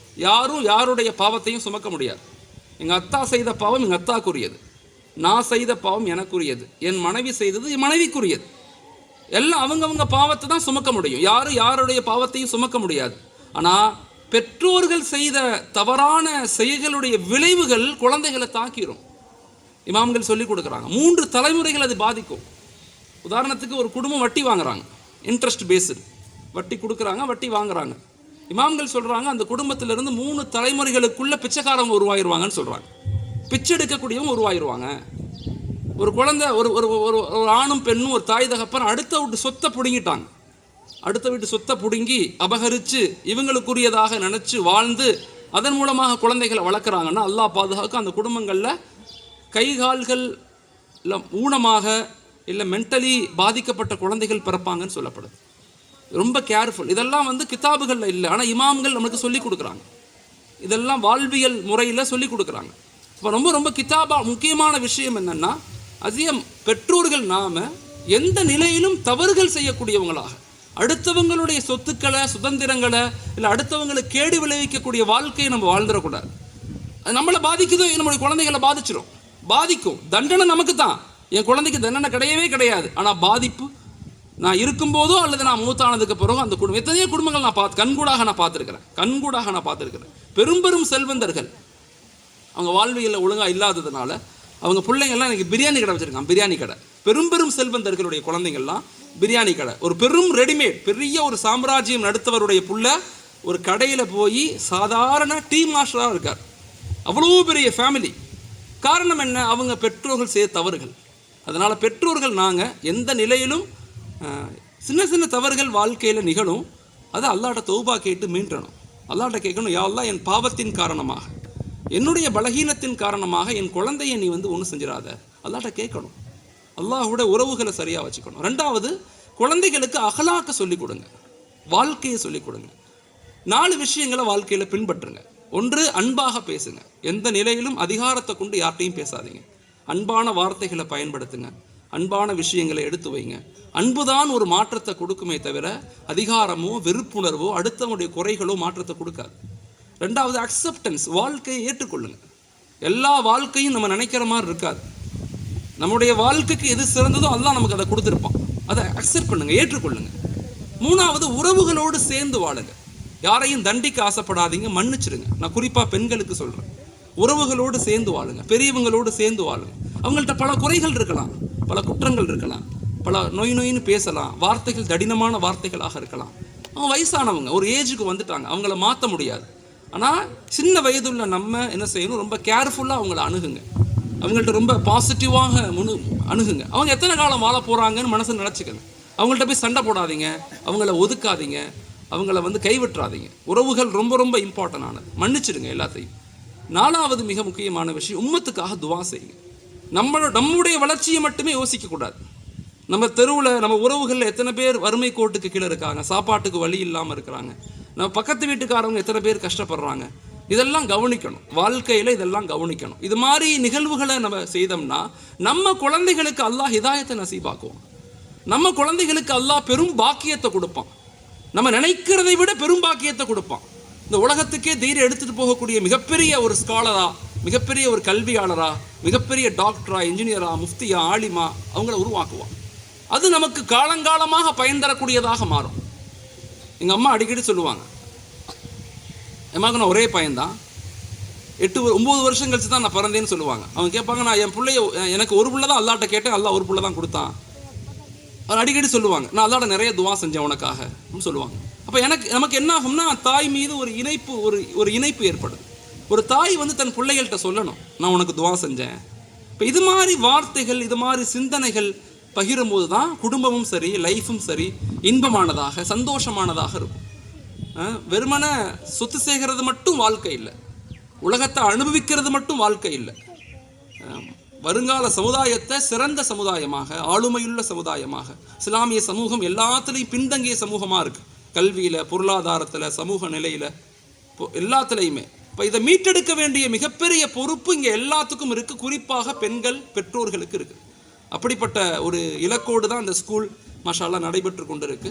யாரும் யாருடைய பாவத்தையும் சுமக்க முடியாது. எங்கள் அத்தா செய்த பாவம் எங்கள் அத்தாக்குரியது, நான் செய்த பாவம் எனக்குரியது, என் மனைவி செய்தது என் மனைவிக்குரியது. எல்லாம் அவங்கவுங்க பாவத்தை தான் சுமக்க முடியும், யாரும் யாருடைய பாவத்தையும் சுமக்க முடியாது. ஆனால் பெற்றோர்கள் செய்த தவறான செயல்களுடைய விளைவுகள் குழந்தைகளை தாக்கிரும். இமாம்கள் சொல்லி கொடுக்குறாங்க 3 தலைமுறைகள் அது பாதிக்கும். உதாரணத்துக்கு ஒரு குடும்பம் வட்டி வாங்குறாங்க, இன்ட்ரெஸ்ட் பேஸ்டு வட்டி கொடுக்குறாங்க, வட்டி வாங்குறாங்க. இமாம்கள் சொல்கிறாங்க அந்த குடும்பத்திலிருந்து 3 தலைமுறைகளுக்குள்ள பிச்சைக்காரங்க உருவாயிருவாங்கன்னு சொல்கிறாங்க. பிச்சை எடுக்கக்கூடியவங்க உருவாயிருவாங்க. ஒரு குழந்தை ஒரு ஆணும் பெண்ணும் ஒரு தாய் தகப்பன் அடுத்த வீட்டு சொத்தை பிடுங்கிட்டாங்க. அடுத்த வீட்டு சொத்தை பிடுங்கி அபகரித்து இவங்களுக்குரியதாக நினச்சி வாழ்ந்து அதன் மூலமாக குழந்தைகளை வளர்க்குறாங்கன்னா அல்லாஹ் பாதுகாக்க அந்த குடும்பங்களில் கைகால்கள் இல்லை ஊனமாக இல்லை மென்டலி பாதிக்கப்பட்ட குழந்தைகள் பிறப்பாங்கன்னு சொல்லப்படுது. ரொம்ப கேர்ஃபுல். இதெல்லாம் கிதாபுகளில் இல்லை, ஆனால் இமாம்கள் நமக்கு சொல்லி கொடுக்குறாங்க. இதெல்லாம் வாழ்வியல் முறையில் சொல்லி கொடுக்குறாங்க. இப்போ ரொம்ப ரொம்ப முக்கியமான விஷயம் என்னென்னா, அதிகம் பெற்றோர்கள் நாம் எந்த நிலையிலும் தவறுகள் செய்யக்கூடியவங்களாக அடுத்தவங்களுடைய சொத்துக்களை சுதந்திரங்களை இல்லை அடுத்தவங்களுக்கு கேடு விளைவிக்கக்கூடிய வாழ்க்கையை நம்ம வாழ்ந்துடக்கூடாது. அது நம்மளை பாதிக்குதோ நம்மளுடைய குழந்தைகளை பாதிக்கும். தண்டனை நமக்கு தான். என் குழந்தைக்கு தண்டனை கிடையவே கிடையாது. ஆனால் பாதிப்பு நான் இருக்கும்போதோ அல்லது நான் மூத்தானதுக்கு பிறகு அந்த குடும்பம் எத்தனையோ குடும்பங்கள் நான் கண்கூடாக நான் பார்த்துருக்கிறேன். பெரும் செல்வந்தர்கள் அவங்க வாழ்வியலில் ஒழுங்காக இல்லாததுனால அவங்க பிள்ளைங்கள்லாம் எனக்கு பிரியாணி கடை வச்சுருக்காங்க. பிரியாணி கடை. பெரும் செல்வந்தர்களுடைய குழந்தைங்கள்லாம் பிரியாணி கடை. ஒரு பெரும் ரெடிமேட் பெரிய ஒரு சாம்ராஜ்யம் நடத்தவருடைய புள்ள ஒரு கடையில் போய் சாதாரண டீ மாஸ்டராக இருக்கார். அவ்வளோ பெரிய ஃபேமிலி. காரணம் என்ன? அவங்க பெற்றோர்கள் செய்த தவறுகள். அதனால் பெற்றோர்கள் நாங்கள் எந்த நிலையிலும் சின்ன சின்ன தவறுகள் வாழ்க்கையில் நிகழும். அதை அல்லாஹ்ட்ட தௌபா கேட்டு மீண்டணும். அல்லாஹ்ட்ட கேட்கணும், யா அல்லாஹ் என் பாவத்தின் காரணமாக என்னுடைய பலகீனத்தின் காரணமாக என் குழந்தையை நீ ஒன்றும் செஞ்சிடாத. அல்லாஹ்ட்ட கேட்கணும். அல்லாஹ்வோட உறவுகளை சரியாக வச்சுக்கணும். 2வது, குழந்தைகளுக்கு அகலாக்க சொல்லிக் கொடுங்க, வாழ்க்கையை சொல்லிக் கொடுங்க. 4 விஷயங்களை வாழ்க்கையில் பின்பற்றுங்க. 1, அன்பாக பேசுங்க. எந்த நிலையிலும் அதிகாரத்தை கொண்டு யார்ட்டையும் பேசாதீங்க. அன்பான வார்த்தைகளை பயன்படுத்துங்க. அன்பான விஷயங்களை எடுத்து வைங்க. அன்புதான் ஒரு மாற்றத்தை கொடுக்குமே தவிர அதிகாரமோ வெறுப்புணர்வோ அடுத்தவங்களுடைய குறைகளோ மாற்றத்தை கொடுக்காது. 2வது, அக்செப்டன்ஸ். வாழ்க்கையை ஏற்றுக்கொள்ளுங்க. எல்லா வாழ்க்கையும் நம்ம நினைக்கிற மாதிரி இருக்காது. நம்முடைய வாழ்க்கைக்கு எது சிறந்ததோ அல்லாஹ் நமக்கு அதை கொடுத்துருப்பான். அதை அக்செப்ட் பண்ணுங்க, ஏற்றுக்கொள்ளுங்க. 3வது, உறவுகளோடு சேர்ந்து வாழுங்க. யாரையும் தண்டிக்க ஆசைப்படாதீங்க, மன்னிச்சிருங்க. நான் குறிப்பாக பெண்களுக்கு சொல்கிறேன். உறவுகளோடு சேர்ந்து வாழுங்க, பெரியவங்களோடு சேர்ந்து வாழுங்க. அவங்கள்ட்ட பல குறைகள் இருக்கலாம், பல குற்றங்கள் இருக்கலாம், பல நொயின்னு பேசலாம், வார்த்தைகள் தடினமான வார்த்தைகளாக இருக்கலாம். அவங்க வயசானவங்க, ஒரு ஏஜுக்கு வந்துட்டாங்க, அவங்கள மாற்ற முடியாது. ஆனால் சின்ன வயதுள்ள நம்ம என்ன செய்யணும்? ரொம்ப கேர்ஃபுல்லாக அவங்கள அணுகுங்க. அவங்கள்ட்ட ரொம்ப பாசிட்டிவாக அணுகுங்க. அவங்க எத்தனை காலம் வாழ போகிறாங்கன்னு மனசில் நினச்சிக்கங்க. அவங்கள்ட்ட போய் சண்டை போடாதீங்க, அவங்கள ஒதுக்காதீங்க, அவங்கள கைவிட்டுறாதீங்க. உறவுகள் ரொம்ப ரொம்ப இம்பார்ட்டன்ட் ஆனது. மன்னிச்சிடுங்க எல்லாத்தையும். 4வது மிக முக்கியமான விஷயம், உம்மத்துக்காக துவா செய்யுங்க. நம்முடைய வளர்ச்சியை மட்டுமே யோசிக்கக்கூடாது. நம்ம தெருவில் நம்ம உறவுகளில் எத்தனை பேர் வறுமை கோட்டுக்கு கீழே இருக்காங்க, சாப்பாட்டுக்கு வழி இல்லாமல் இருக்கிறாங்க, நம்ம பக்கத்து வீட்டுக்காரவங்க எத்தனை பேர் கஷ்டப்படுறாங்க, இதெல்லாம் கவனிக்கணும். வாழ்க்கையில் இதெல்லாம் கவனிக்கணும். இது மாதிரி நிகழ்வுகளை நம்ம செய்தோம்னா நம்ம குழந்தைகளுக்கு அல்லாஹ் ஹிதாயத்தை நசீபாக்குவோம். நம்ம குழந்தைகளுக்கு அல்லாஹ் பெரும் பாக்கியத்தை கொடுப்பான். நம்ம நினைக்கிறதை விட பெரும் பாக்கியத்தை கொடுப்பான். இந்த உலகத்துக்கே தைரியம் எடுத்துகிட்டு போகக்கூடிய மிகப்பெரிய ஒரு ஸ்காலரா, மிகப்பெரிய ஒரு கல்வியாளரா, மிகப்பெரிய டாக்டரா, இன்ஜினியரா, முஃப்தியா, ஆலிமா அவங்கள உருவாக்குவான். அது நமக்கு காலங்காலமாக பயன் தரக்கூடியதாக மாறும். எங்கள் அம்மா அடிக்கடி சொல்லுவாங்க, எம்மாவுக்கு நான் ஒரே பையன்தான், 8-9 வருஷம் கழிச்சு தான் நான் பிறந்தேன்னு சொல்லுவாங்க. அவங்க கேட்பாங்க, நான் என் பிள்ளைய எனக்கு ஒரு பிள்ளை தான் அல்லாட்ட கேட்டேன், அல்லாஹ் ஒரு பிள்ளை தான் கொடுத்தான். அவர் அடிக்கடி சொல்லுவாங்க, நான் அல்லாட்ட நிறைய துவா செஞ்சேன் உனக்காக அப்படின்னு சொல்லுவாங்க. அப்போ நமக்கு என்ன ஆகும்னா தாய் மீது ஒரு இணைப்பு ஏற்படுது. ஒரு தாய் தன் பிள்ளைகள்கிட்ட சொல்லணும், நான் உனக்கு துவா செஞ்சேன். இப்போ இது மாதிரி வார்த்தைகள், இது மாதிரி சிந்தனைகள் பகிரும்போது தான் குடும்பமும் சரி, லைஃபும் சரி இன்பமானதாக சந்தோஷமானதாக இருக்கும். வெறுமன சொத்து சேர்கிறது மட்டும் வாழ்க்கை இல்லை, உலகத்தை அனுபவிக்கிறது மட்டும் வாழ்க்கை இல்லை. வருங்கால சமுதாயத்தை சிறந்த சமுதாயமாக, ஆளுமையுள்ள சமுதாயமாக, இஸ்லாமிய சமூகம் எல்லாத்துலேயும் பின்தங்கிய சமூகமாக இருக்குது. கல்வியில், பொருளாதாரத்தில், சமூக நிலையில், எல்லாத்துலேயுமே. இப்போ இதை மீட்டெடுக்க வேண்டிய மிகப்பெரிய பொறுப்பு இங்கே எல்லாத்துக்கும் இருக்குது. குறிப்பாக பெண்கள் பெற்றோர்களுக்கு இருக்குது. அப்படிப்பட்ட ஒரு இலக்கோடு தான் இந்த ஸ்கூல் மாஷாஅல்லாஹ் நடைபெற்று கொண்டு இருக்கு.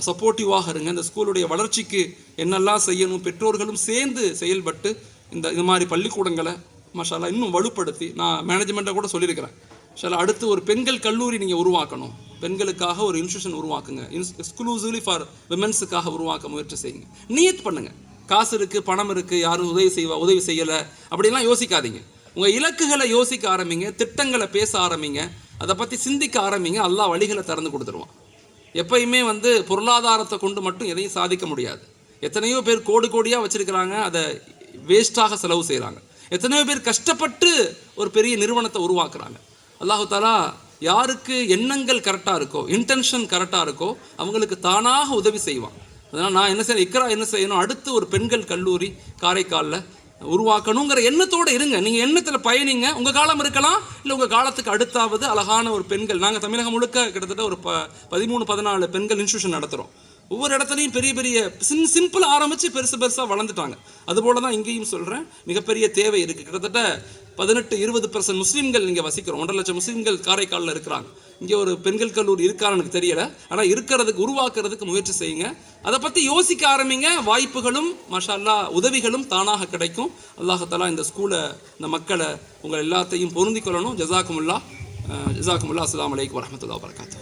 சப்போர்ட்டிவாக இருங்க. இந்த ஸ்கூலுடைய வளர்ச்சிக்கு என்னெல்லாம் செய்யணும் பெற்றோர்களும் சேர்ந்து செயல்பட்டு இது மாதிரி பள்ளிக்கூடங்களை மாஷாஅல்லாஹ் இன்னும் வலுப்படுத்தி, நான் மேனேஜ்மெண்ட்டை கூட சொல்லியிருக்கிறேன், மாஷாஅல்லாஹ் அடுத்து ஒரு பெண்கள் கல்லூரி நீங்கள் உருவாக்கணும், பெண்களுக்காக ஒரு இன்ஸ்டியூஷன் உருவாக்குங்க, எக்ஸ்க்ளூசிவ்லி ஃபார் விமென்ஸுக்காக உருவாக்க முயற்சி செய்யுங்க. நியத் பண்ணுங்கள். காசு இருக்குது, பணம் இருக்குது, யாரும் உதவி செய்யலை அப்படிலாம் யோசிக்காதீங்க. உங்கள் இலக்குகளை யோசிக்க ஆரம்பிங்க, திட்டங்களை பேச ஆரம்பிங்க, அதை பற்றி சிந்திக்க ஆரம்பிங்க. அல்லாஹ் வழிகளை திறந்து கொடுத்துருவான். எப்பயுமே பொருளாதாரத்தை கொண்டு மட்டும் எதையும் சாதிக்க முடியாது. எத்தனையோ பேர் கோடி கோடியாக வச்சுருக்கிறாங்க, அதை வேஸ்ட்டாக செலவு செய்கிறாங்க. எத்தனையோ பேர் கஷ்டப்பட்டு ஒரு பெரிய நிறுவனத்தை உருவாக்குறாங்க. அல்லாஹு தாலா யாருக்கு எண்ணங்கள் கரெக்டாக இருக்கோ, இன்டென்ஷன் கரெக்டாக இருக்கோ, அவங்களுக்கு தானாக உதவி செய்வான். அதனால் நான் என்ன செய்யணும், இக்ரா என்ன செய்யணும், அடுத்து ஒரு பெண்கள் கல்லூரி காரைக்காலில் உருவாக்கணுங்கிற எண்ணத்தோடு இருங்க. நீங்கள் எண்ணத்தில் பயணிங்க. உங்கள் காலம் இருக்கலாம், இல்லை உங்கள் காலத்துக்கு அடுத்தாவது அழகான ஒரு பெண்கள். நாங்கள் தமிழகம் முழுக்க கிட்டத்தட்ட ஒரு 13-14 பெண்கள் இன்ஸ்டியூஷன் நடத்துகிறோம். ஒவ்வொரு இடத்துலையும் பெரிய பெரிய சிம்பிள் ஆரம்பித்து பெருசாக வளர்ந்துட்டாங்க. அதுபோல தான் இங்கேயும் சொல்கிறேன், மிகப்பெரிய தேவை இருக்குது. கிட்டத்தட்ட 18-20% முஸ்லீம்கள் இங்கே வசிக்கிறோம். 1.5 லட்சம் முஸ்லீம்கள் காரைக்காலில் இருக்கிறாங்க. இங்கே ஒரு பெண்கள் கல்லூரி இருக்கான்னு எனக்கு தெரியலை, ஆனால் இருக்கிறதுக்கு உருவாக்குறதுக்கு முயற்சி செய்யுங்க. அதை பற்றி யோசிக்க ஆரம்பிங்க. வாய்ப்புகளும் மாஷா அல்லாஹ் உதவிகளும் தானாக கிடைக்கும். அல்லாஹ் தஆலா இந்த ஸ்கூலை, இந்த மக்களை, உங்கள் எல்லாத்தையும் பொருந்திக் கொள்ளணும். ஜஸாக்குமுல்லாஹ். அஸ்ஸலாமு அலைக்கும் வரஹ்மத்துல்லாஹி வபரகாத்துஹு.